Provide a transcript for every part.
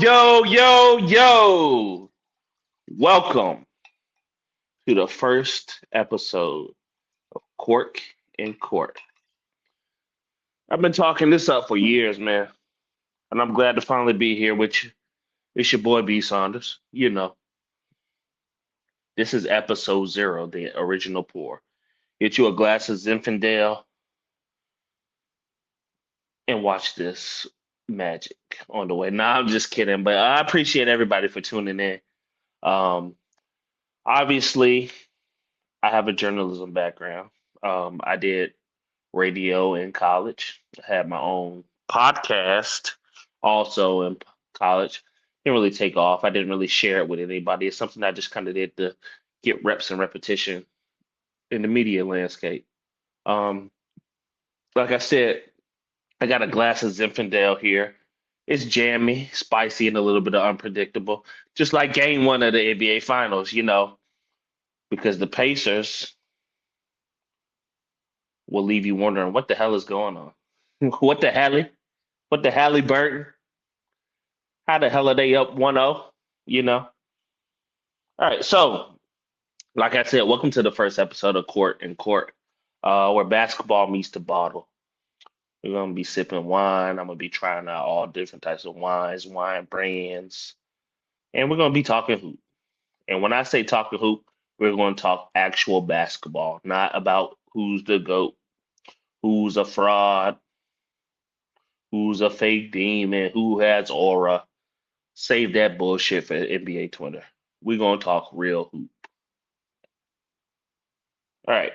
Yo. Welcome to the first episode of Court Cork. I've been talking this up for years, man, and I'm glad to finally be here with you. It's your boy B Saunders. This is episode 0, the original pour. Get you a glass of Zinfandel and watch this magic on the way. Nah, I'm just kidding, but I appreciate everybody for tuning in. Um, Obviously, I have a journalism background. I did radio in college. I had my own podcast also in college. Didn't really take off. I didn't really share it with anybody. It's something I just kind of did to get reps and repetition in the media landscape. Um, like I said, I got a glass of Zinfandel here. It's jammy, spicy, and a little bit of unpredictable. Just like game 1 of the NBA Finals, because the Pacers will leave you wondering what the hell is going on. What the hell? What the Halliburton? How the hell are they up 1-0? You know? All right, so like I said, welcome to the first episode of Court Cork, where basketball meets the bottle. We're gonna be sipping wine. I'm gonna be trying out all different types of wines, wine brands, and we're gonna be talking hoop. And when I say talking hoop, we're gonna talk actual basketball, not about who's the GOAT, who's a fraud, who's a fake demon, who has aura. Save that bullshit for NBA Twitter. We're gonna talk real hoop. All right.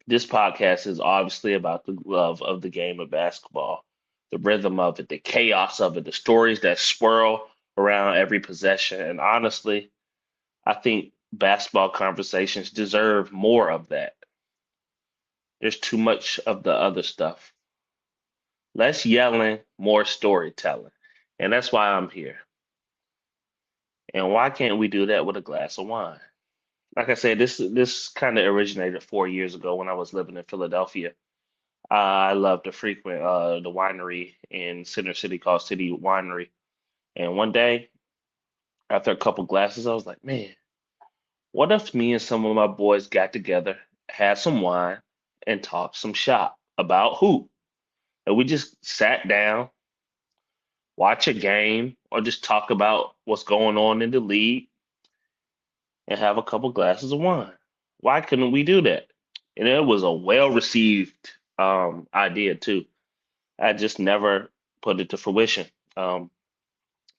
This podcast is obviously about the love of the game of basketball, the rhythm of it, the chaos of it, the stories that swirl around every possession. And honestly, I think basketball conversations deserve more of that. There's too much of the other stuff. Less yelling, more storytelling. And that's why I'm here. And why can't we do that with a glass of wine? Like I said, this kind of originated 4 years ago when I was living in Philadelphia. I love to frequent the winery in Center City called City Winery. And one day, after a couple glasses, I was like, man, what if me and some of my boys got together, had some wine, and talked some shop about hoop? And we just sat down, watch a game, or just talk about what's going on in the league and have a couple glasses of wine. Why couldn't we do that? And it was a well-received idea too. I just never put it to fruition. Um,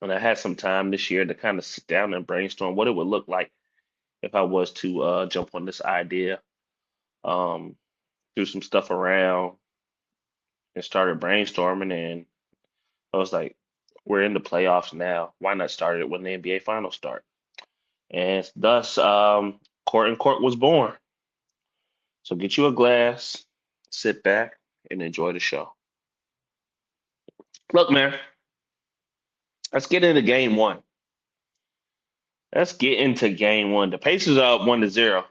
and I had some time this year to kind of sit down and brainstorm what it would look like if I was to jump on this idea, um, do some stuff around, and started brainstorming. And I was like, we're in the playoffs now. Why not start it when the NBA Finals start? And thus, Court Cork was born. So get you a glass, sit back, and enjoy the show. Look, man, let's get into game 1. Let's get into game 1. The Pacers are up 1-0.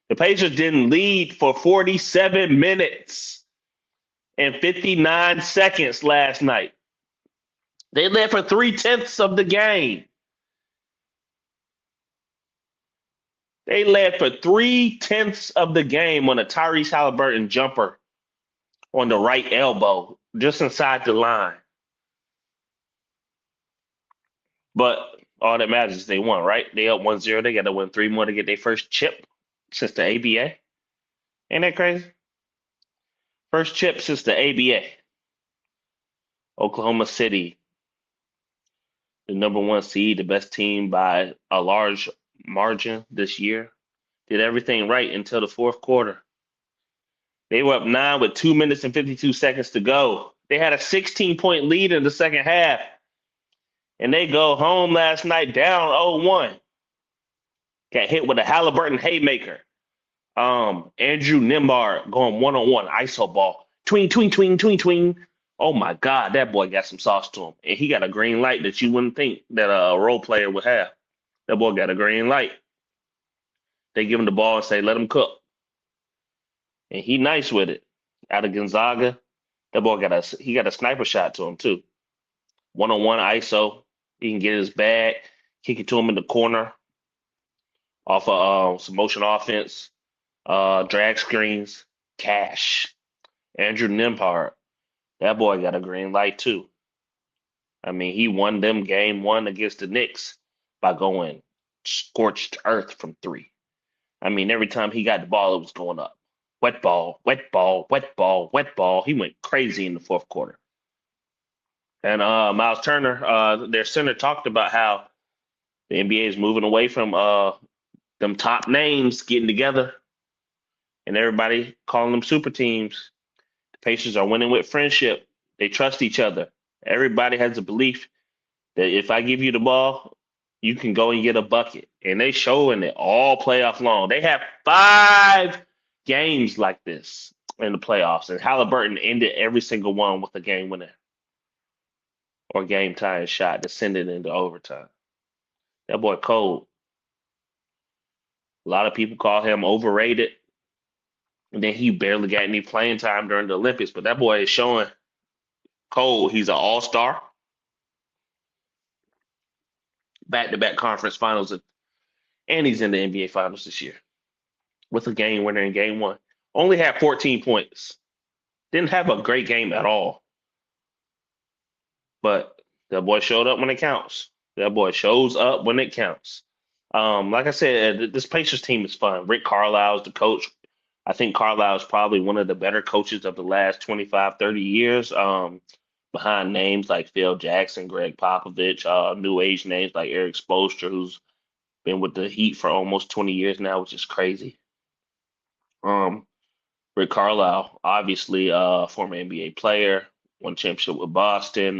The Pacers didn't lead for 47 minutes and 59 seconds last night. They led for 3/10 of the game. They led for 3/10 of the game on a Tyrese Halliburton jumper on the right elbow, just inside the line. But all that matters is they won, right? They up 1-0. They got to win 3 more to get their first chip since the ABA. Ain't that crazy? First chip since the ABA. Oklahoma City, the number 1 seed, the best team by a large margin this year, did everything right until the fourth quarter. They were up 9 with 2 minutes and 52 seconds to go. They had a 16-point lead in the second half. And they go home last night down 0-1. Got hit with a Halliburton haymaker. Andrew Nembhard going one-on-one, ISO ball. Twing, twing, twing, twing, twing. Oh my God, that boy got some sauce to him. And he got a green light that you wouldn't think that a role player would have. That boy got a green light. They give him the ball and say, let him cook. And he nice with it. Out of Gonzaga, that boy got a sniper shot to him too. one-on-one ISO. He can get his bag, kick it to him in the corner off of some motion offense, drag screens, cash. Andrew Nembhard, that boy got a green light too. I mean, he won them game one against the Knicks by going scorched earth from three. I mean, every time he got the ball, it was going up. Wet ball, wet ball, wet ball, wet ball. He went crazy in the fourth quarter. And Miles Turner, their center, talked about how the NBA is moving away from them top names getting together and everybody calling them super teams. The Pacers are winning with friendship. They trust each other. Everybody has a belief that if I give you the ball, you can go and get a bucket. And they showing it all playoff long. They have 5 games like this in the playoffs, and Halliburton ended every single one with a game winner or game tying shot to send it into overtime. That boy cold. A lot of people call him overrated. And then he barely got any playing time during the Olympics, but that boy is showing cold. He's an all-star. Back-to-back conference finals, and he's in the NBA finals this year with a game winner in game one. Only had 14 points. Didn't have a great game at all. But that boy showed up when it counts. That boy shows up when it counts. Like I said, this Pacers team is fun. Rick Carlisle is the coach. I think Carlisle is probably one of the better coaches of the last 25, 30 years. Behind names like Phil Jackson, Greg Popovich, new age names like Eric Spoelstra, who's been with the Heat for almost 20 years now, which is crazy. Rick Carlisle, obviously, former NBA player, won championship with Boston.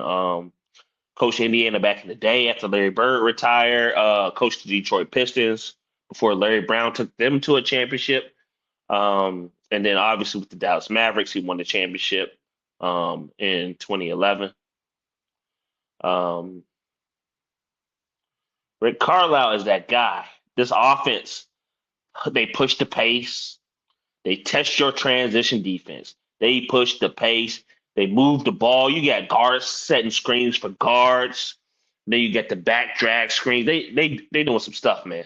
Coached Indiana back in the day after Larry Bird retired. Coached the Detroit Pistons before Larry Brown took them to a championship. And then obviously with the Dallas Mavericks, he won the championship in 2011. Rick Carlisle is that guy. This offense, they push the pace. They test your transition defense. They push the pace. They move the ball. You got guards setting screens for guards. Then you get the back drag screens. They doing some stuff, man.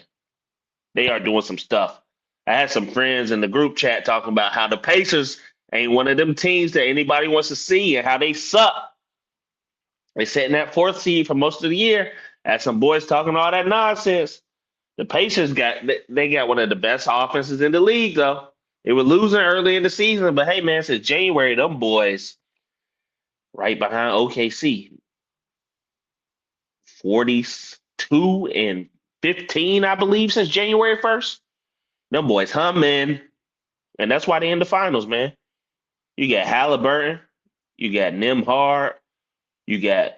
They are doing some stuff. I had some friends in the group chat talking about how the Pacers ain't one of them teams that anybody wants to see and how they suck. They sat in that 4th seed for most of the year. I had some boys talking all that nonsense. The Pacers got one of the best offenses in the league, though. They were losing early in the season, but hey, man, since January, them boys right behind OKC, 42 and 15, I believe, since January 1st. Them boys humming, and that's why they in the finals, man. You got Halliburton, you got Nembhard, you got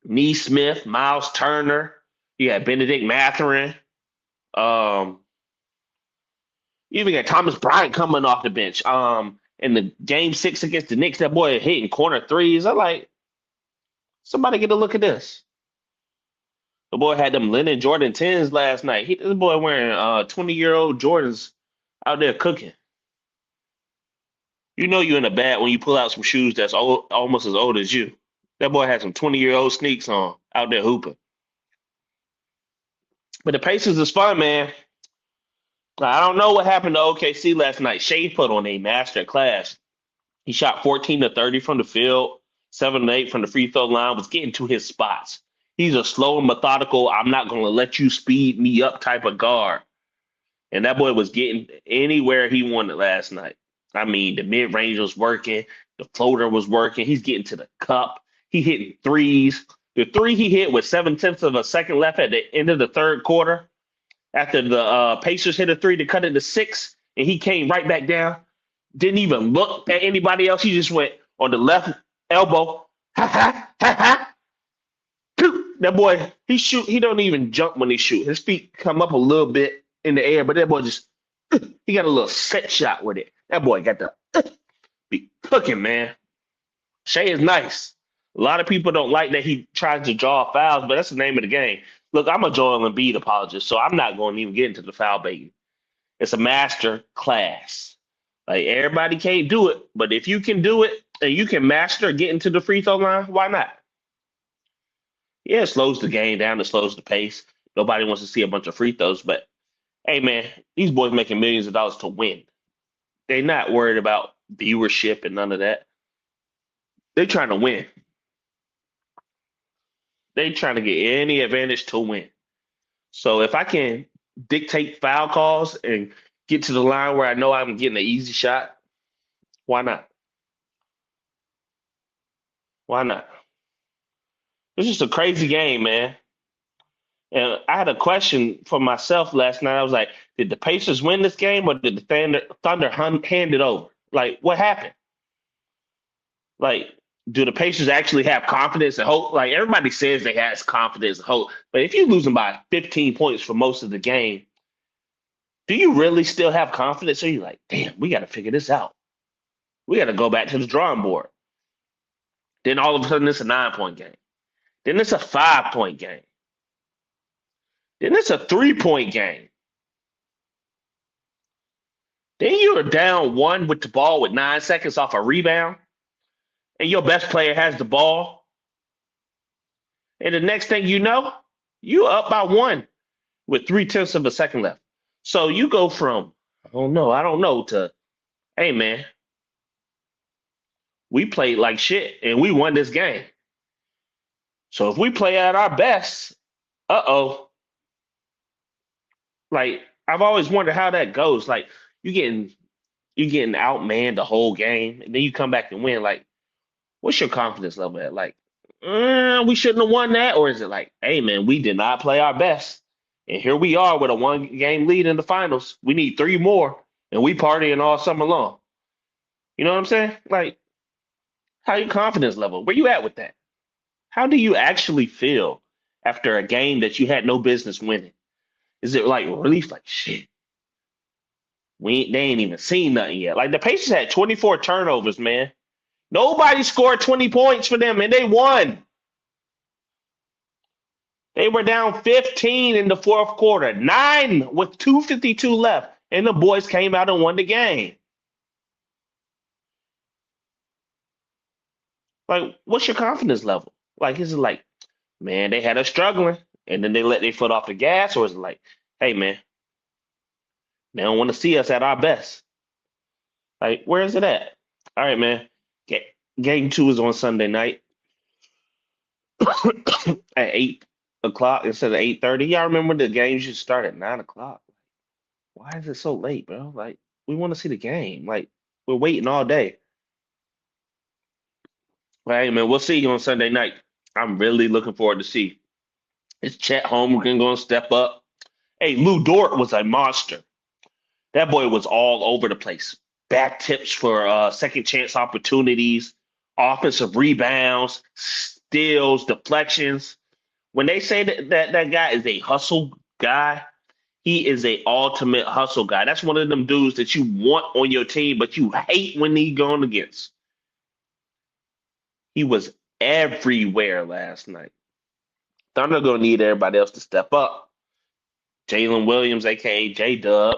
Neesmith, Miles Turner, you got Benedict Mathurin. You even got Thomas Bryant coming off the bench. In the game 6 against the Knicks, that boy hitting corner threes. I'm like, somebody get a look at this. The boy had them linen Jordan 10s last night. This boy wearing 20-year-old Jordans out there cooking. You know you're in a bad when you pull out some shoes that's almost as old as you. That boy had some 20-year-old sneaks on out there hooping. But the Pacers is fun, man. I don't know what happened to OKC last night. Shea put on a master class. He shot 14 to 30 from the field, 7 to 8 from the free throw line, was getting to his spots. He's a slow and methodical, I'm not going to let you speed me up type of guard. And that boy was getting anywhere he wanted last night. I mean, the mid-range was working. The floater was working. He's getting to the cup. He hitting threes. The three he hit with 7/10 of a second left at the end of the third quarter, after the Pacers hit a three to cut it to 6, and he came right back down. Didn't even look at anybody else. He just went on the left elbow. Ha ha ha ha. That boy, he don't even jump when he shoot. His feet come up a little bit in the air, but that boy just he got a little set shot with it. That boy got the be cooking, man. Shea is nice. A lot of people don't like that he tries to draw fouls, but that's the name of the game. Look, I'm a Joel Embiid apologist, so I'm not going to even get into the foul baiting. It's a master class. Like, everybody can't do it, but if you can do it, and you can master getting to the free throw line, why not? Yeah, it slows the game down, it slows the pace. Nobody wants to see a bunch of free throws, but hey, man, these boys making millions of dollars to win. They're not worried about viewership and none of that. They're trying to win. They're trying to get any advantage to win. So if I can dictate foul calls and get to the line where I know I'm getting an easy shot, why not? Why not? It's just a crazy game, man. And I had a question for myself last night. I was like, did the Pacers win this game or did the Thunder hand it over? Like, what happened? Like, do the Pacers actually have confidence and hope? Like, everybody says they has confidence and hope. But if you're losing by 15 points for most of the game, do you really still have confidence? Or you like, damn, we got to figure this out. We got to go back to the drawing board. Then all of a sudden, it's a 9-point game. Then it's a 5-point game. Then it's a 3-point game. Then you are down one with the ball with 9 seconds off a rebound, and your best player has the ball. And the next thing you know, you up by one with 3/10 of a second left. So you go from, I don't know, to, hey, man, we played like shit and we won this game. So if we play at our best, like I've always wondered how that goes. Like you getting outmanned the whole game, and then you come back and win. Like, what's your confidence level at? Like, we shouldn't have won that, or is it like, hey man, we did not play our best, and here we are with a 1-game lead in the finals. We need 3 more, and we partying all summer long. You know what I'm saying? Like, how your confidence level? Where you at with that? How do you actually feel after a game that you had no business winning? Is it like relief? Like shit, they ain't even seen nothing yet. Like the Pacers had 24 turnovers, man. Nobody scored 20 points for them, and they won. They were down 15 in the fourth quarter, 9 with 2:52 left, and the boys came out and won the game. Like, what's your confidence level? Like, is it like, man, they had us struggling, and then they let their foot off the gas, or is it like, hey, man, they don't want to see us at our best? Like, where is it at? All right, man. Game 2 is on Sunday night at 8 o'clock instead of 8:30. Y'all remember the games should start at 9 o'clock? Why is it so late, bro? Like, we want to see the game. Like, we're waiting all day. Well, hey, man, we'll see you on Sunday night. I'm really looking forward to see. Is Chet Holmgren going to step up? Hey, Lou Dort was a monster. That boy was all over the place. Back tips for second chance opportunities, offensive rebounds, steals, deflections. When they say that guy is a hustle guy, he is a ultimate hustle guy. That's one of them dudes that you want on your team, but you hate when he going against. He was everywhere last night. Thunder gonna need everybody else to step up. Jalen Williams, aka J Dub,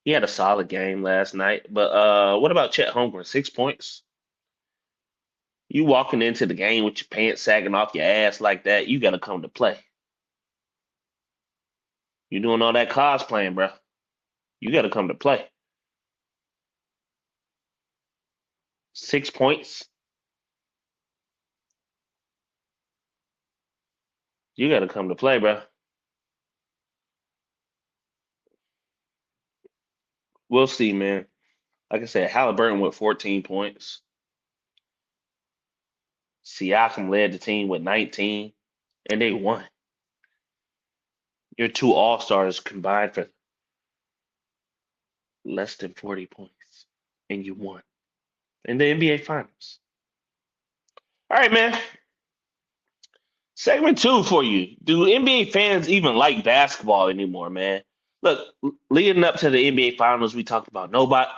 he had a solid game last night. But what about Chet Holmgren? 6 points. You walking into the game with your pants sagging off your ass like that, you gotta come to play. You doing all that cosplaying, bro. You gotta come to play. 6 points. You gotta come to play, bro. We'll see, man. Like I said, Halliburton with 14 points. Siakam led the team with 19, and they won. Your two All-Stars combined for less than 40 points, and you won in the NBA Finals. All right, man. Segment 2 for you. Do NBA fans even like basketball anymore, man? Look, leading up to the NBA Finals, we talked about nobody.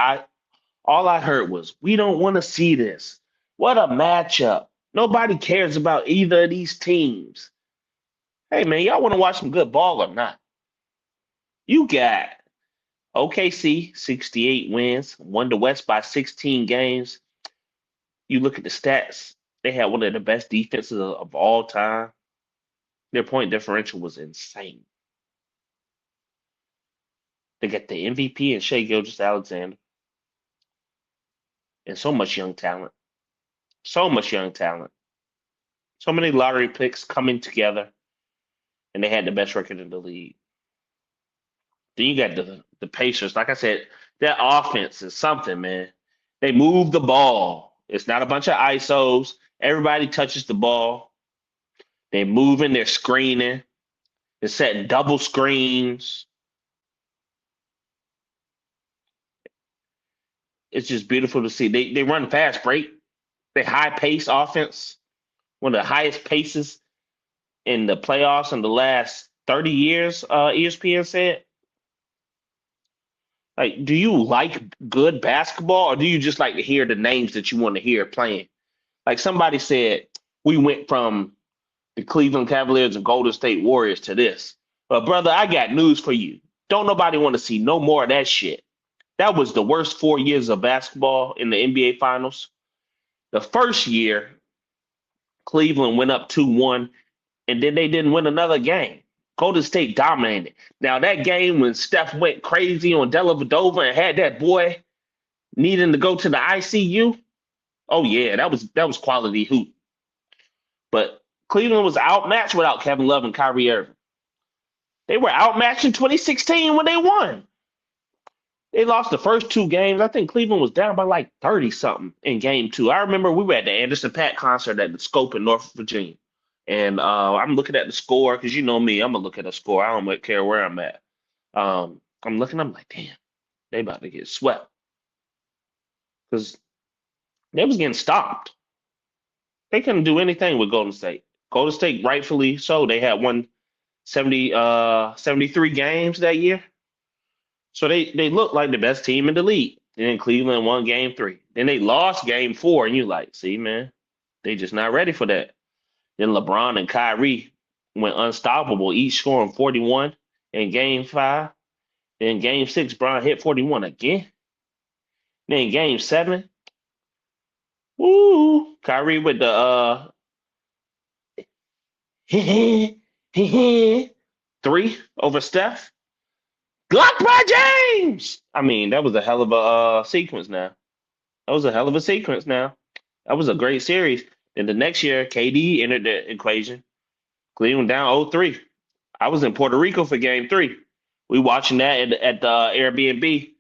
All I heard was, we don't want to see this. What a matchup. Nobody cares about either of these teams. Hey, man, y'all want to watch some good ball or not? You got OKC, 68 wins, won the West by 16 games. You look at the stats, they had one of the best defenses of all time. Their point differential was insane. They got the MVP and Shea Gilgeous-Alexander and so much young talent. So much young talent. So many lottery picks coming together, and they had the best record in the league. Then you got the Pacers. Like I said, that offense is something, man. They move the ball. It's not a bunch of ISOs. Everybody touches the ball. They're moving, they're screening, they're setting double screens. It's just beautiful to see. They run fast break. They high pace offense. One of the highest paces in the playoffs in the last 30 years, ESPN said. Like, do you like good basketball or do you just like to hear the names that you want to hear playing? Like somebody said, we went from the Cleveland Cavaliers and Golden State Warriors to this. But brother, I got news for you. Don't nobody want to see no more of that shit. That was the worst 4 years of basketball in the NBA Finals. The first year, Cleveland went up 2-1, and then they didn't win another game. Golden State dominated. Now, that game when Steph went crazy on Dellavedova and had that boy needing to go to the ICU, oh, yeah, that was quality hoop. But Cleveland was outmatched without Kevin Love and Kyrie Irving. They were outmatched in 2016 when they won. They lost the first two games. I think Cleveland was down by like 30 something in game two. I remember we were at the Anderson .Paak concert at the Scope in North Virginia. And I'm looking at the score because you know me, I'm going to look at the score. I don't care where I'm at. I'm looking, I'm like, damn, they about to get swept because they was getting stopped. They couldn't do anything with Golden State. Golden State, rightfully so, they had won 73 games that year. So they looked like the best team in the league. And then Cleveland won game three. Then they lost game four, and you like, see, man, they just not ready for that. Then LeBron and Kyrie went unstoppable, each scoring 41 in game five. Then game six, Bron hit 41 again. Then game seven, woo, Kyrie with the three over Steph. Blocked by James. I mean, that was a hell of a sequence now. That was a hell of a sequence now. That was a great series. Then the next year, KD entered the equation. Cleveland down 0-3. I was in Puerto Rico for game three. We watching that at the Airbnb.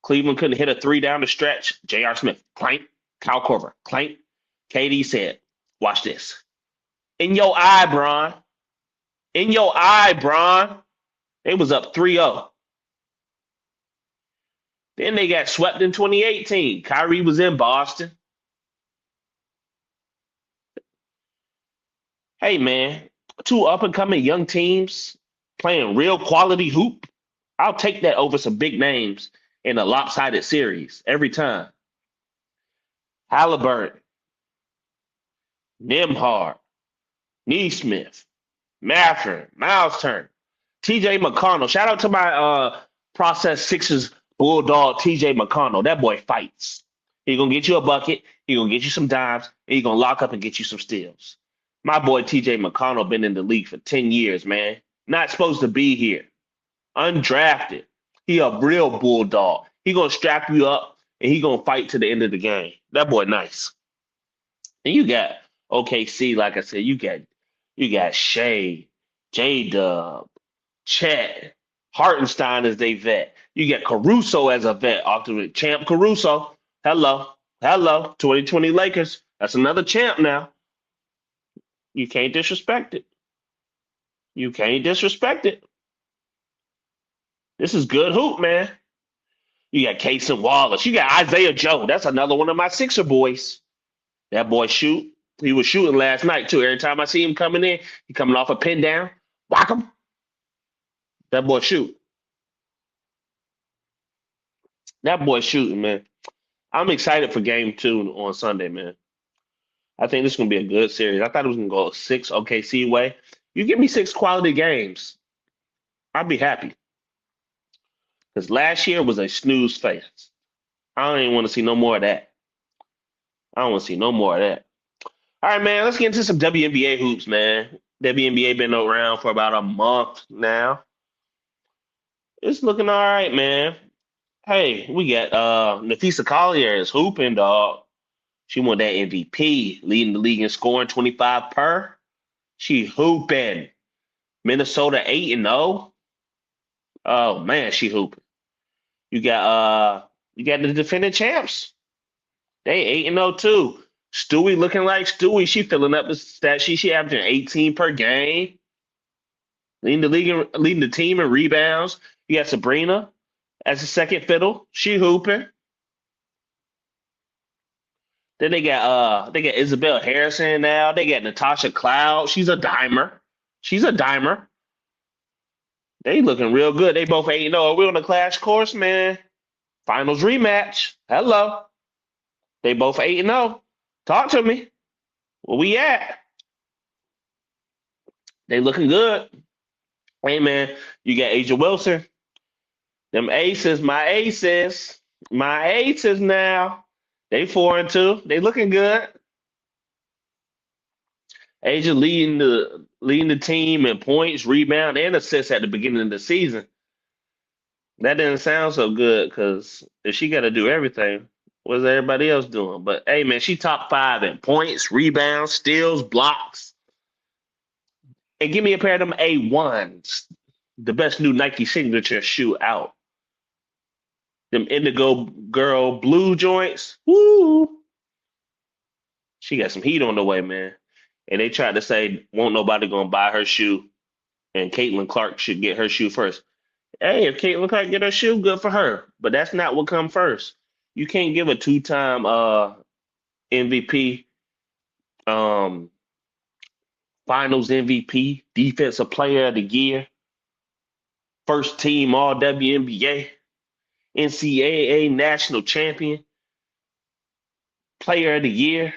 Cleveland couldn't hit a three down the stretch. J.R. Smith, clank. Kyle Korver, clank. KD said, watch this. In your eye, Bron. In your eye, Bron. They was up 3-0. Then they got swept in 2018. Kyrie was in Boston. Hey, man, two up-and-coming young teams playing real quality hoop. I'll take that over some big names in a lopsided series every time. Halliburton, Nembhard, Neesmith, Mathurin, Miles Turner, TJ McConnell. Shout out to my Process Sixers Bulldog TJ McConnell. That boy fights. He's going to get you a bucket. He's going to get you some dimes. And he's going to lock up and get you some steals. My boy TJ McConnell been in the league for 10 years, man. Not supposed to be here. Undrafted. He a real bulldog. He going to strap you up and he going to fight to the end of the game. That boy nice. And you got OKC, like I said, you got Shea, J-Dub, Chet, Hartenstein as they vet. You got Caruso as a vet, ultimate champ Caruso. Hello. 2020 Lakers. That's another champ now. You can't disrespect it. You can't disrespect it. This is good hoop, man. You got Casey Wallace. You got Isaiah Joe. That's another one of my Sixer boys. That boy shoot. He was shooting last night, too. Every time I see him coming in, he coming off a pin down. Whack him. That boy shoot. That boy shooting, man. I'm excited for game two on Sunday, man. I think this is going to be a good series. I thought it was going to go 6 OKC way. You give me 6 quality games, I'd be happy. Because last year was a snooze fest. I don't even want to see no more of that. I don't want to see no more of that. All right, man. Let's get into some WNBA hoops, man. WNBA been around for about a month now. It's looking all right, man. Hey, we got NaPheesa Collier is hooping, dog. She won that MVP, leading the league in scoring 25 per. She hooping. Minnesota 8-0. Oh man, she hooping. You got the defending champs. They 8-0 too. Stewie looking like Stewie. She filling up the stat sheet. She averaging 18 per game. Leading the team in rebounds. You got Sabrina as a second fiddle. She hooping. Then they got Isabel Harrison now. They got Natasha Cloud. She's a dimer. She's a dimer. They looking real good. They both 8-0. We're on the Clash course, man. Finals rematch. Hello. They both 8-0. Talk to me. Where we at? They looking good. Hey man, you got Asia Wilson. Them aces, my aces now. They 4-2. They looking good. Asia leading the team in points, rebound, and assists at the beginning of the season. That didn't sound so good because if she got to do everything, what's everybody else doing? But hey, man, she top 5 in points, rebounds, steals, blocks. And give me a pair of them A1s, the best new Nike signature shoe out. Them Indigo Girl blue joints. Woo! She got some heat on the way, man. And they tried to say, won't nobody gonna buy her shoe, and Caitlin Clark should get her shoe first. Hey, if Caitlin Clark get her shoe, good for her. But that's not what come first. You can't give a two-time MVP, um, Finals MVP, Defensive Player of the Year, first team All WNBA, NCAA National Champion, Player of the Year.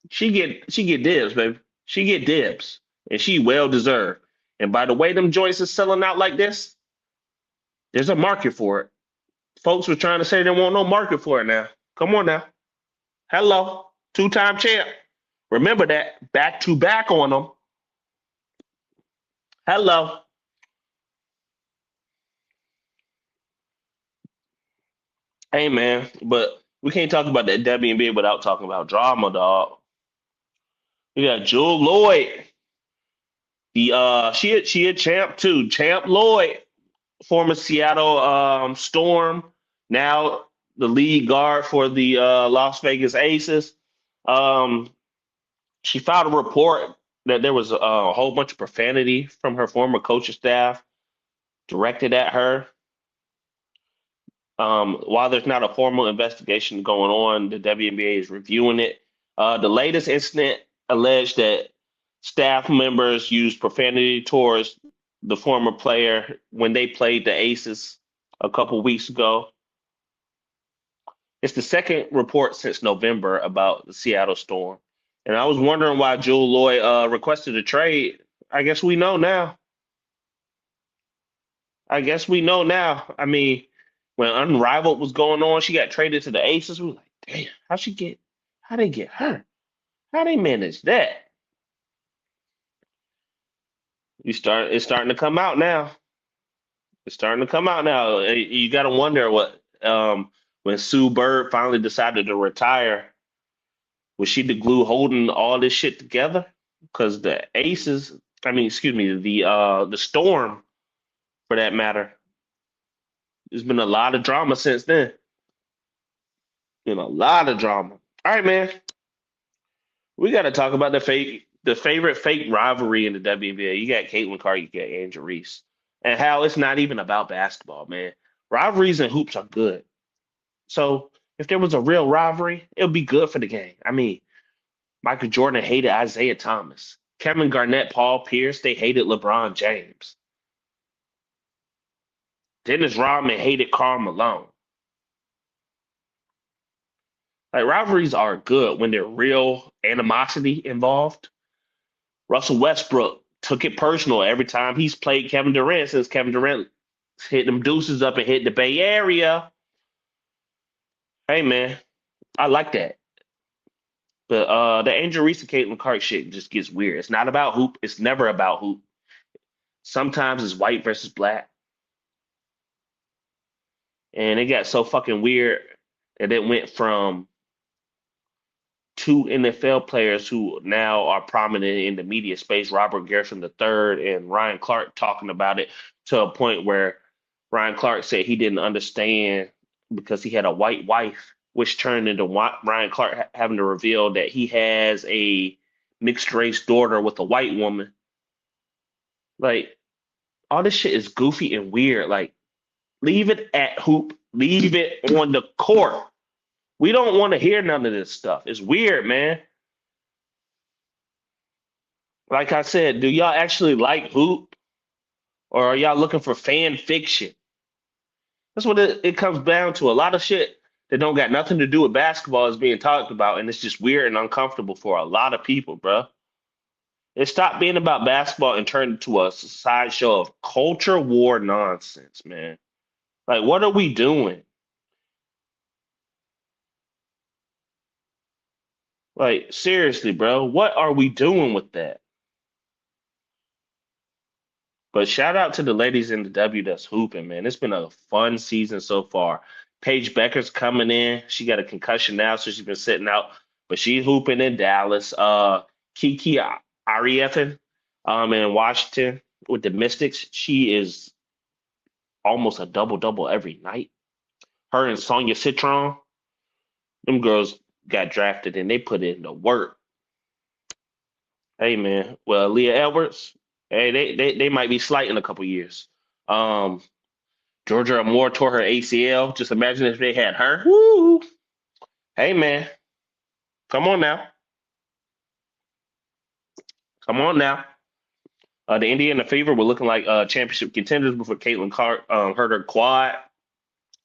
She get dibs, baby. She get dibs, and she well deserved. And by the way, them joints is selling out like this, there's a market for it. Folks were trying to say there won't no market for it now. Come on now. Hello, two-time champ. Remember that back to back on them. Hello. Hey man, but we can't talk about that WNBA without talking about drama, dog. We got Jewel Lloyd. She a champ too. Champ Lloyd, former Seattle Storm, now the lead guard for the Las Vegas Aces. Um, she filed a report that there was a whole bunch of profanity from her former coaching staff directed at her. While there's not a formal investigation going on, the WNBA is reviewing it. The latest incident alleged that staff members used profanity towards the former player when they played the Aces a couple weeks ago. It's the second report since November about the Seattle Storm. And I was wondering why Jewel Lloyd requested a trade. I guess we know now. I guess we know now. I mean, when Unrivaled was going on, she got traded to the Aces. We were like, damn, how they get her? How they manage that? It's starting to come out now. It's starting to come out now. You got to wonder what when Sue Bird finally decided to retire, was she the glue holding all this shit together? Because the Aces, I mean, excuse me, the Storm, for that matter, there's been a lot of drama since then. Been a lot of drama. All right, man. We got to talk about the favorite fake rivalry in the WNBA. You got Caitlin Clark, you got Angel Reese, and how it's not even about basketball, man. Rivalries and hoops are good. So if there was a real rivalry, it would be good for the game. I mean, Michael Jordan hated Isaiah Thomas. Kevin Garnett, Paul Pierce, they hated LeBron James. Dennis Rodman hated Karl Malone. Like rivalries are good when there's real animosity involved. Russell Westbrook took it personal every time he's played Kevin Durant since Kevin Durant hit them deuces up and hit the Bay Area. Hey man, I like that. But the Angel Reese and Caitlin Clark shit just gets weird. It's not about hoop. It's never about hoop. Sometimes it's white versus black, and it got so fucking weird that it went from two NFL players who now are prominent in the media space, Robert Garrison III and Ryan Clark, talking about it to a point where Ryan Clark said he didn't understand because he had a white wife, which turned into Ryan Clark having to reveal that he has a mixed race daughter with a white woman. Like, all this shit is goofy and weird. Like, leave it at hoop, leave it on the court. We don't want to hear none of this stuff. It's weird, man. Like I said, do y'all actually like hoop, or are y'all looking for fan fiction? That's what it comes down to. A lot of shit that don't got nothing to do with basketball is being talked about, and it's just weird and uncomfortable for a lot of people, bro. It stopped being about basketball and turned into a sideshow of culture war nonsense, man. Like, what are we doing? Like, seriously, bro, what are we doing with that? But shout out to the ladies in the W that's hooping, man. It's been a fun season so far. Paige Becker's coming in. She got a concussion now, so she's been sitting out, but she's hooping in Dallas. Kiki Ariefin, in Washington with the Mystics. She is almost a double double every night. Her and Sonia Citron, them girls got drafted and they put in the work. Hey man, well Leah Edwards, hey they might be slight in a couple years. Um, Georgia Moore tore her ACL. Just imagine if they had her. Woo! Hey man, come on now, come on now. The Indiana Fever were looking like championship contenders before Caitlin Clark hurt her quad.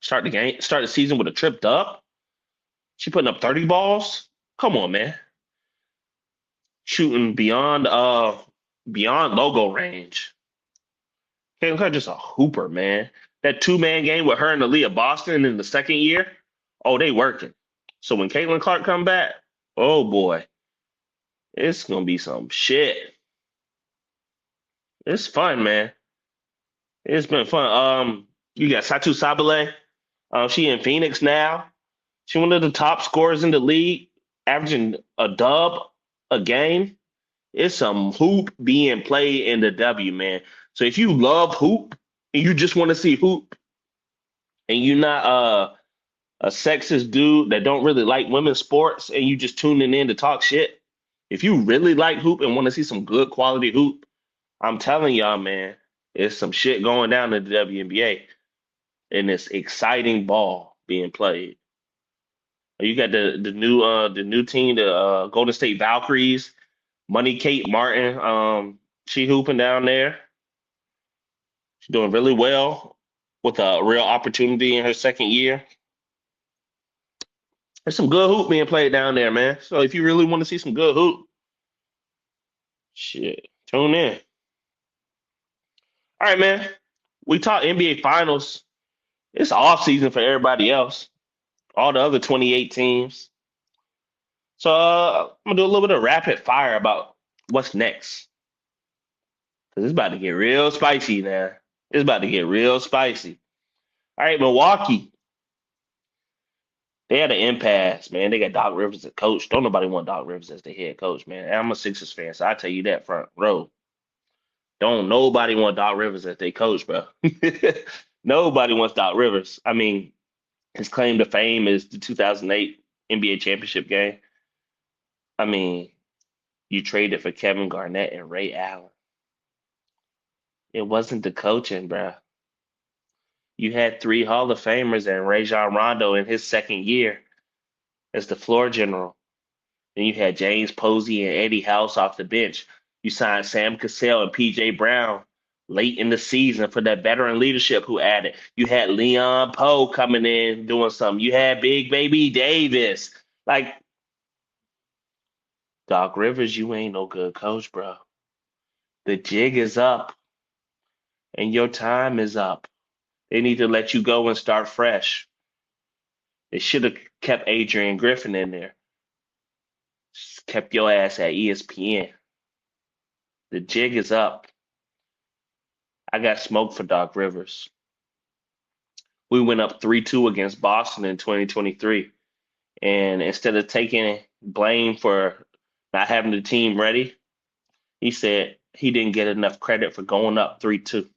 Start the season with a tripped up. She putting up 30 balls. Come on, man. Shooting beyond logo range. Caitlin Clark just a hooper, man. That two-man game with her and Aaliyah Boston in the second year, oh, they working. So when Caitlin Clark come back, oh boy, it's gonna be some shit. It's fun, man. It's been fun. You got Satu Sabale. She in Phoenix now. She one of the top scorers in the league, averaging a dub a game. It's some hoop being played in the W, man. So if you love hoop and you just want to see hoop, and you're not a sexist dude that don't really like women's sports, and you just tuning in to talk shit, if you really like hoop and want to see some good quality hoop, I'm telling y'all, man, it's some shit going down in the WNBA, and it's exciting ball being played. You got the new team, the Golden State Valkyries, Money Kate Martin. She hooping down there. She's doing really well with a real opportunity in her second year. There's some good hoop being played down there, man. So if you really want to see some good hoop, shit, tune in. All right, man. We talked NBA Finals. It's off season for everybody else, all the other 28 teams. So I'm gonna do a little bit of rapid fire about what's next. Cause it's about to get real spicy now. It's about to get real spicy. All right, Milwaukee. They had an impasse, man. They got Doc Rivers as coach. Don't nobody want Doc Rivers as the head coach, man. And I'm a Sixers fan, so I tell you that front row. Don't nobody want Doc Rivers as their coach, bro. Nobody wants Doc Rivers. I mean, his claim to fame is the 2008 NBA championship game. I mean, you traded for Kevin Garnett and Ray Allen. It wasn't the coaching, bro. You had three Hall of Famers and Rajon Rondo in his second year as the floor general. Then you had James Posey and Eddie House off the bench. You signed Sam Cassell and PJ Brown late in the season for that veteran leadership who added. You had Leon Poe coming in doing something. You had Big Baby Davis. Like, Doc Rivers, you ain't no good coach, bro. The jig is up and your time is up. They need to let you go and start fresh. They should have kept Adrian Griffin in there. Just kept your ass at ESPN. The jig is up. I got smoke for Doc Rivers. We went up 3-2 against Boston in 2023. And instead of taking blame for not having the team ready, he said he didn't get enough credit for going up 3-2.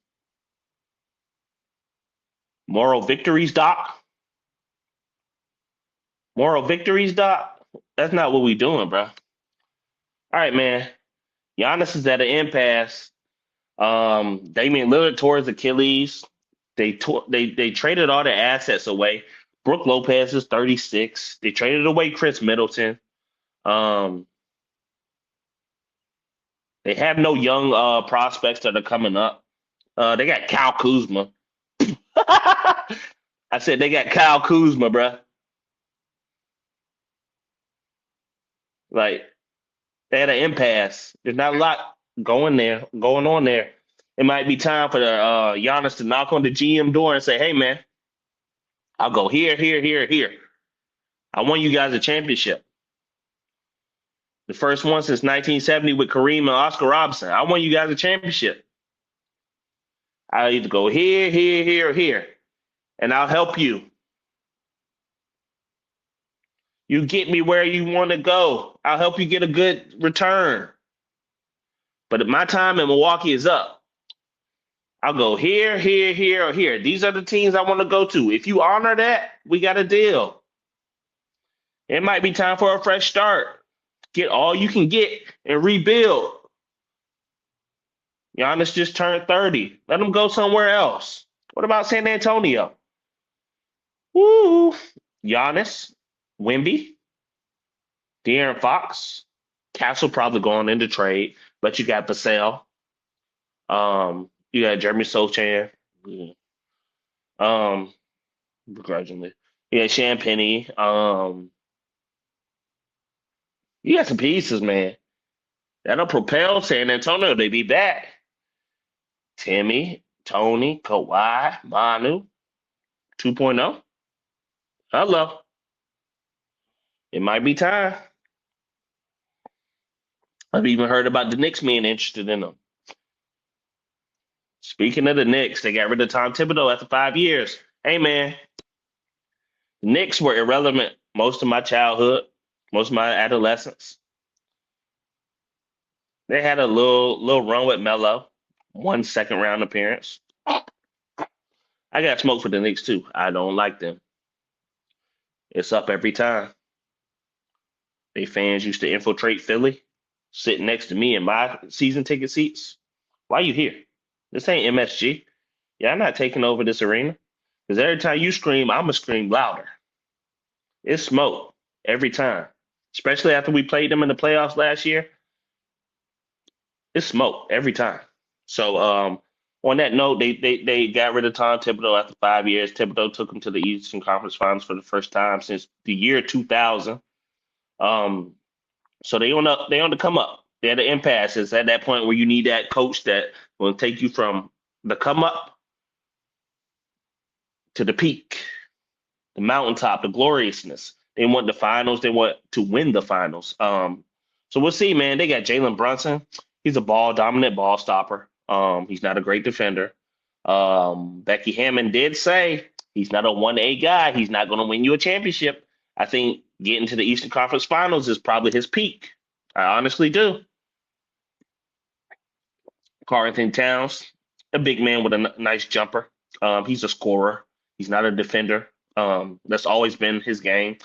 Moral victories, Doc? Moral victories, Doc? That's not what we doing, bro. All right, man. Giannis is at an impasse. Damian Lillard tore his Achilles. They traded all their assets away. Brooke Lopez is 36. They traded away Chris Middleton. Um, they have no young prospects that are coming up. They got Kyle Kuzma. I said they got Kyle Kuzma, bruh. Like they had an impasse. There's not a lot going on there. It might be time for the Giannis to knock on the GM door and say, "Hey, man, I'll go here, here, here, here. I won you guys a championship. The first one since 1970 with Kareem and Oscar Robertson. I won you guys a championship. I'll either go here, here, here, or here, and I'll help you. You get me where you want to go. I'll help you get a good return. But my time in Milwaukee is up. I'll go here, here, here, or here. These are the teams I want to go to. If you honor that, we got a deal. It might be time for a fresh start. Get all you can get and rebuild. Giannis just turned 30. Let him go somewhere else. What about San Antonio? Woo! Giannis, Wemby, De'Aaron Fox, Castle probably going into trade, but you got Vassell. You got Jeremy Sochan. Yeah. Begrudgingly. You got Champagny. You got some pieces, man. That'll propel San Antonio. They be back. Timmy, Tony, Kawhi, Manu, 2.0. Hello. It might be time. I've even heard about the Knicks being interested in them. Speaking of the Knicks, they got rid of Tom Thibodeau after 5 years. Hey, man, the Knicks were irrelevant most of my childhood, most of my adolescence. They had a little run with Melo, 1 second round appearance. I got smoke for the Knicks too. I don't like them. It's up every time. They fans used to infiltrate Philly, sit next to me in my season ticket seats. Why you here? This ain't MSG. Yeah, I'm not taking over this arena. Because every time you scream, I'm going to scream louder. It's smoke every time. Especially after we played them in the playoffs last year. It's smoke every time. So on that note, they got rid of Tom Thibodeau after 5 years. Thibodeau took them to the Eastern Conference Finals for the first time since the year 2000. So they on the come up. They're the impasse. It's at that point where you need that coach that will take you from the come up to the peak, the mountaintop, the gloriousness. They want the finals. They want to win the finals. So we'll see, man. They got Jalen Brunson. He's a ball dominant ball stopper. He's not a great defender. Becky Hammond did say he's not a 1A guy. He's not going to win you a championship. I think getting to the Eastern Conference Finals is probably his peak. I honestly do. Carlton Towns, a big man with a nice jumper. He's a scorer. He's not a defender. That's always been his game.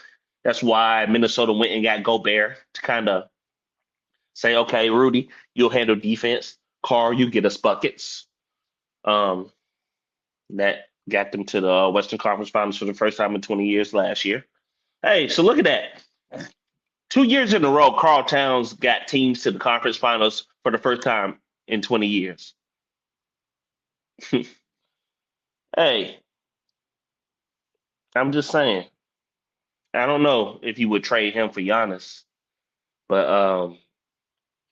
That's why Minnesota went and got Gobert to kind of say, okay, Rudy, you'll handle defense. Carl, you get us buckets. That got them to the Western Conference Finals for the first time in 20 years last year. Hey, so look at that. 2 years in a row, Carl Towns got teams to the conference finals for the first time in 20 years. Hey, I'm just saying. I don't know if you would trade him for Giannis, but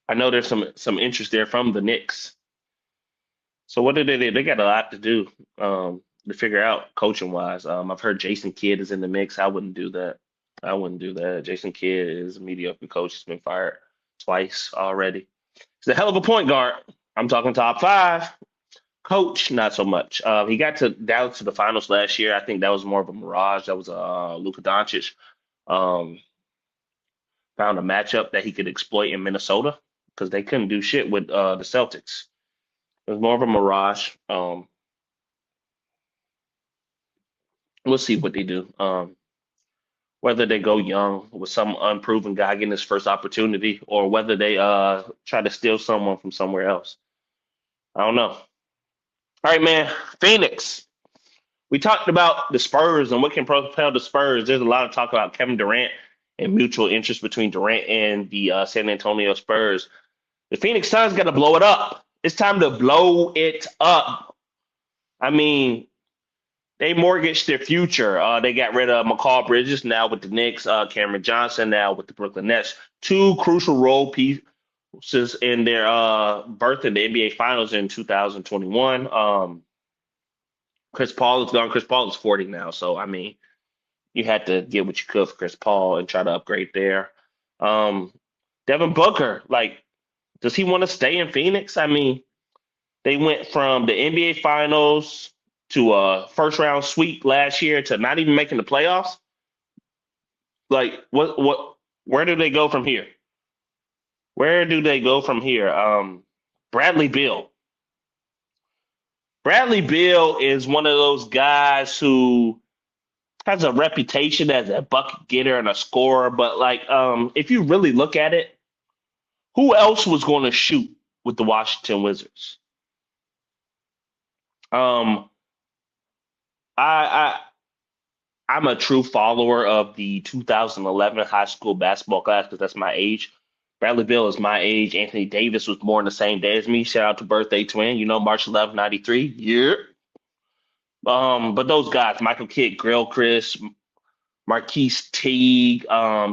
I know there's some interest there from the Knicks. So what did they do? They got a lot to do to figure out coaching wise. I've heard Jason Kidd is in the mix. I wouldn't do that. I wouldn't do that. Jason Kidd is a mediocre coach. He's been fired twice already. He's a hell of a point guard. I'm talking top five. Coach, not so much. He got to Dallas to the finals last year. I think that was more of a mirage. That was Luka Doncic. Um, Found a matchup that he could exploit in Minnesota because they couldn't do shit with the Celtics. It was more of a mirage. We'll see what they do. Whether they go young with some unproven guy getting his first opportunity, or whether they try to steal someone from somewhere else. I don't know. All right, man. Phoenix. We talked about the Spurs and what can propel the Spurs. There's a lot of talk about Kevin Durant and mutual interest between Durant and the San Antonio Spurs. The Phoenix Suns got to blow it up. It's time to blow it up. I mean, they mortgaged their future. They got rid of McCall Bridges now with the Knicks, Cameron Johnson now with the Brooklyn Nets. Two crucial role pieces in their berth in the NBA Finals in 2021. Chris Paul is gone. Chris Paul is 40 now. So, I mean, you had to get what you could for Chris Paul and try to upgrade there. Um, Devin Booker, like, does he want to stay in Phoenix? I mean, they went from the NBA Finals to a first round sweep last year to not even making the playoffs. Like, where do they go from here? Where do they go from here? Bradley Beal. Bradley Beal is one of those guys who has a reputation as a bucket getter and a scorer, but like, if you really look at it, who else was going to shoot with the Washington Wizards? Um, I, I'm a true follower of the 2011 high school basketball class because that's my age. Bradley Beal is my age. Anthony Davis was born the same day as me. Shout out to birthday twin. You know, March 11th, 93. Yeah. But those guys, Michael Kidd, Gilchrist, Marquise Teague,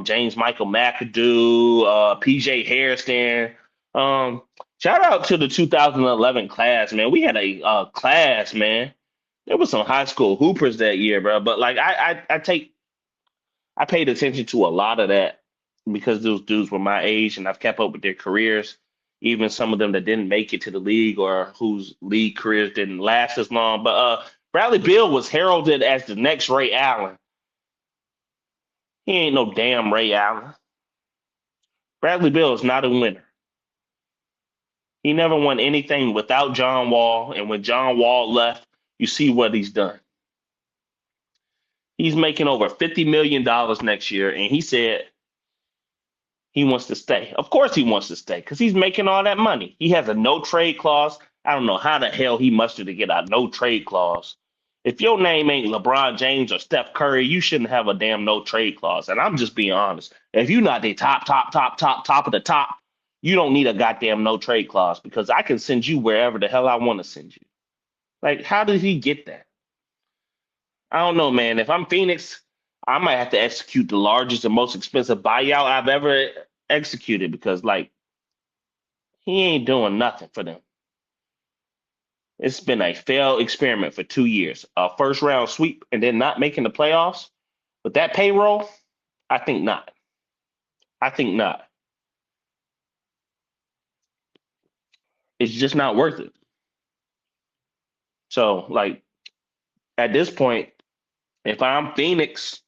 James Michael McAdoo, PJ Hairston. Um, Shout out to the 2011 class, man. We had a class, man. There was some high school hoopers that year, bro. But like, I paid attention to a lot of that because those dudes were my age, and I've kept up with their careers. Even some of them that didn't make it to the league or whose league careers didn't last as long. But Bradley Beal was heralded as the next Ray Allen. He ain't no damn Ray Allen. Bradley Beal is not a winner. He never won anything without John Wall, and when John Wall left, you see what he's done. He's making over $50 million next year, and he said he wants to stay. Of course, he wants to stay because he's making all that money. He has a no trade clause. I don't know how the hell he mustered to get a no trade clause. If your name ain't LeBron James or Steph Curry, you shouldn't have a damn no trade clause. And I'm just being honest. If you're not the top of the top, you don't need a goddamn no trade clause because I can send you wherever the hell I want to send you. Like, how did he get that? I don't know, man. If I'm Phoenix, I might have to execute the largest and most expensive buyout I've ever executed because, like, he ain't doing nothing for them. It's been a failed experiment for 2 years. A first round sweep and then not making the playoffs with that payroll? I think not. I think not. It's just not worth it. So, like, at this point, if I'm Phoenix,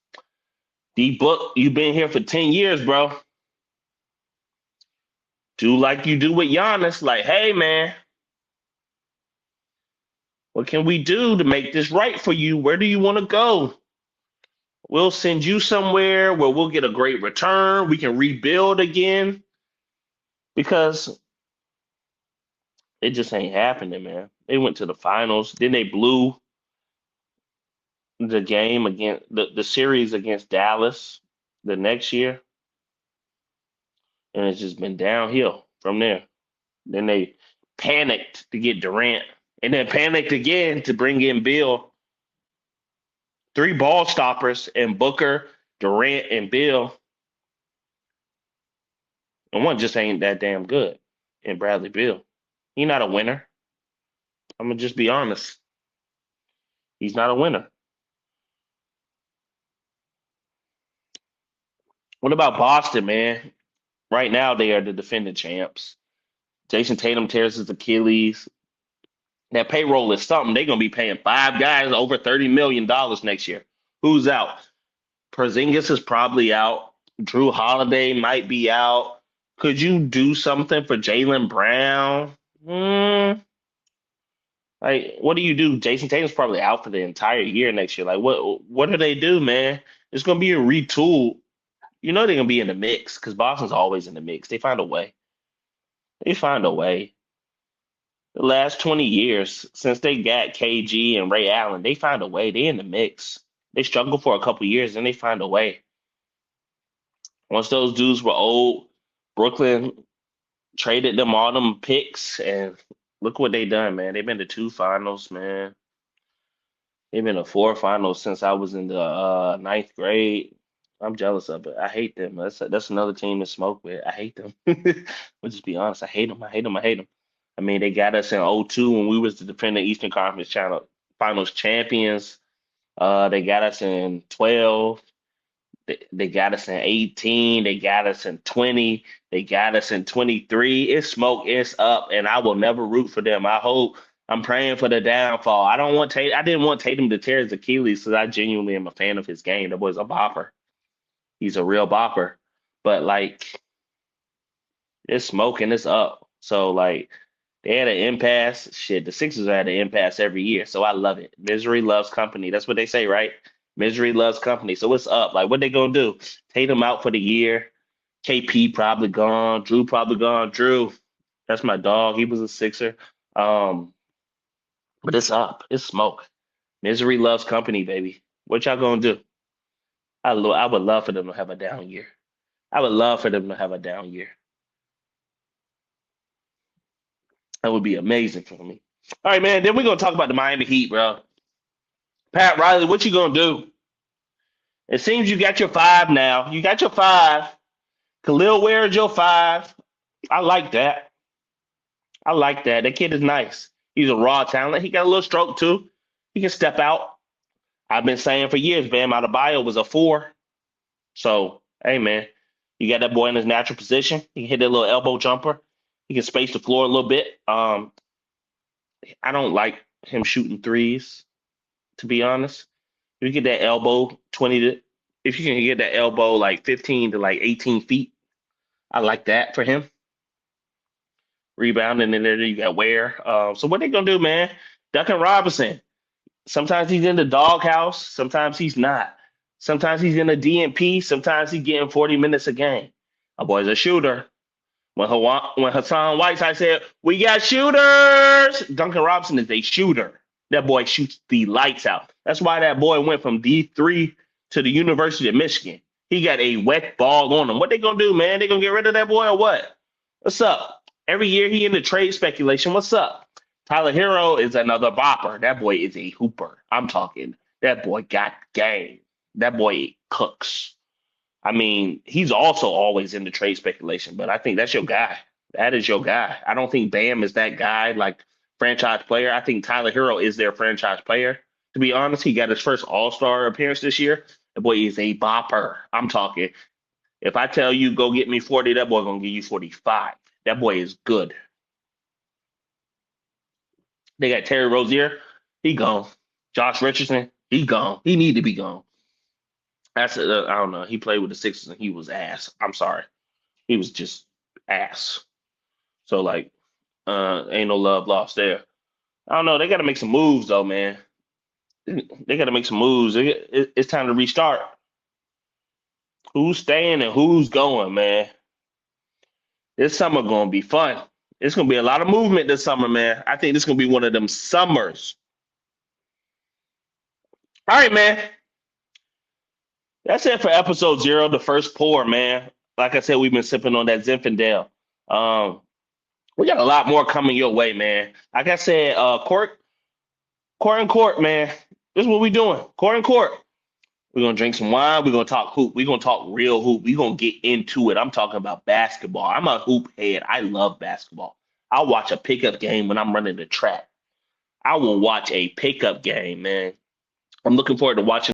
D Book, you've been here for 10 years, bro. Do like you do with Giannis. Like, hey, man, what can we do to make this right for you? Where do you want to go? We'll send you somewhere where we'll get a great return. We can rebuild again because it just ain't happening, man. They went to the finals. Then they blew the game against the series against Dallas the next year. And it's just been downhill from there. Then they panicked to get Durant and then panicked again to bring in Beal. Three ball stoppers and Booker, Durant, and Beal. And one just ain't that damn good in Bradley Beal. He's not a winner. I'm gonna just be honest. He's not a winner. What about Boston, man? Right now, they are the defending champs. Jason Tatum tears his Achilles. That payroll is something. They're gonna be paying five guys over $30 million next year. Who's out? Porzingis is probably out. Drew Holiday might be out. Could you do something for Jaylen Brown? Hmm. Like, what do you do? Jason Tatum's probably out for the entire year next year. Like, what do they do, man? It's gonna be a retool. You know they're gonna be in the mix because Boston's always in the mix. They find a way. They find a way. The last 20 years, since they got KG and Ray Allen, they find a way. They in the mix. They struggle for a couple years, then they find a way. Once those dudes were old, Brooklyn traded them all them picks, and look what they done, man. They've been to two finals, man. They've been to four finals since I was in the ninth grade. I'm jealous of it. I hate them. That's another team to smoke with. I hate them. We'll just be honest. I hate them. I hate them. I hate them. I mean, they got us in '02 when we was the defending Eastern Conference Channel Finals champions. They got us in 12. They got us in 18. They got us in 20. They got us in 23. It's smoke. It's up, and I will never root for them. I'm praying for the downfall. I don't want Tatum. I didn't want Tatum to tear his Achilles because I genuinely am a fan of his game. That boy's a bopper. He's a real bopper. But like, it's smoke and it's up. So like, they had an impasse. Shit, the Sixers had an impasse every year. So I love it. Misery loves company. That's what they say, right? Misery loves company. So it's up. Like, what they gonna do? Tatum out for the year. KP probably gone. Drew probably gone. Drew, that's my dog. He was a Sixer. Um, but it's up. It's smoke. Misery loves company, baby. What y'all gonna do? I would love for them to have a down year. I would love for them to have a down year. That would be amazing for me. All right, man. Then we're gonna talk about the Miami Heat, bro. Pat Riley, what you gonna do? It seems you got your five now. You got your five. Khalil Ware is your five. I like that. I like that. That kid is nice. He's a raw talent. He got a little stroke too. He can step out. I've been saying for years, Bam Adebayo was a four. So, hey, man, you got that boy in his natural position. He can hit that little elbow jumper. He can space the floor a little bit. I don't like him shooting threes, to be honest. If you get that elbow 20 to, if you can get that elbow like 15 to like 18 feet, I like that for him. Rebounding in there, you got Ware. So what they gonna do, man? Duncan Robinson. Sometimes he's in the doghouse. Sometimes he's not. Sometimes he's in a DNP. Sometimes he's getting 40 minutes a game. A boy's a shooter. When Hassan Whiteside said, "We got shooters," Duncan Robinson is a shooter. That boy shoots the lights out. That's why that boy went from D3 to the University of Michigan. He got a wet ball on him. What they gonna do, man? They gonna get rid of that boy or what? What's up? Every year he in the trade speculation. What's up? Tyler Hero is another bopper. That boy is a hooper. I'm talking. That boy got game. That boy cooks. I mean, he's also always in the trade speculation, but I think that's your guy. That is your guy. I don't think Bam is that guy, like franchise player. I think Tyler Hero is their franchise player. To be honest, he got his first All Star appearance this year. The boy is a bopper. I'm talking. If I tell you go get me 40, that boy gonna give you 45. That boy is good. They got Terry Rozier. He gone. Josh Richardson. He gone. He need to be gone. I don't know. He played with the Sixers and he was ass. I'm sorry. He was just ass. So like, ain't no love lost there. I don't know. They got to make some moves though, man. They got to make some moves. It's time to restart. Who's staying and who's going, man? This summer gonna be fun. It's gonna be a lot of movement this summer, man. I think this gonna be one of them summers. All right, man. That's it for episode 0, the first pour, man. Like I said, we've been sipping on that Zinfandel. Um, we got a lot more coming your way, man. Like I said, court and court, man. This is what we doing. Court and court. We're gonna drink some wine. We're gonna talk hoop. We're gonna talk real hoop. We're gonna get into it. I'm talking about basketball. I'm a hoop head. I love basketball. I'll watch a pickup game when I'm running the track. I will watch a pickup game, man. I'm looking forward to watching.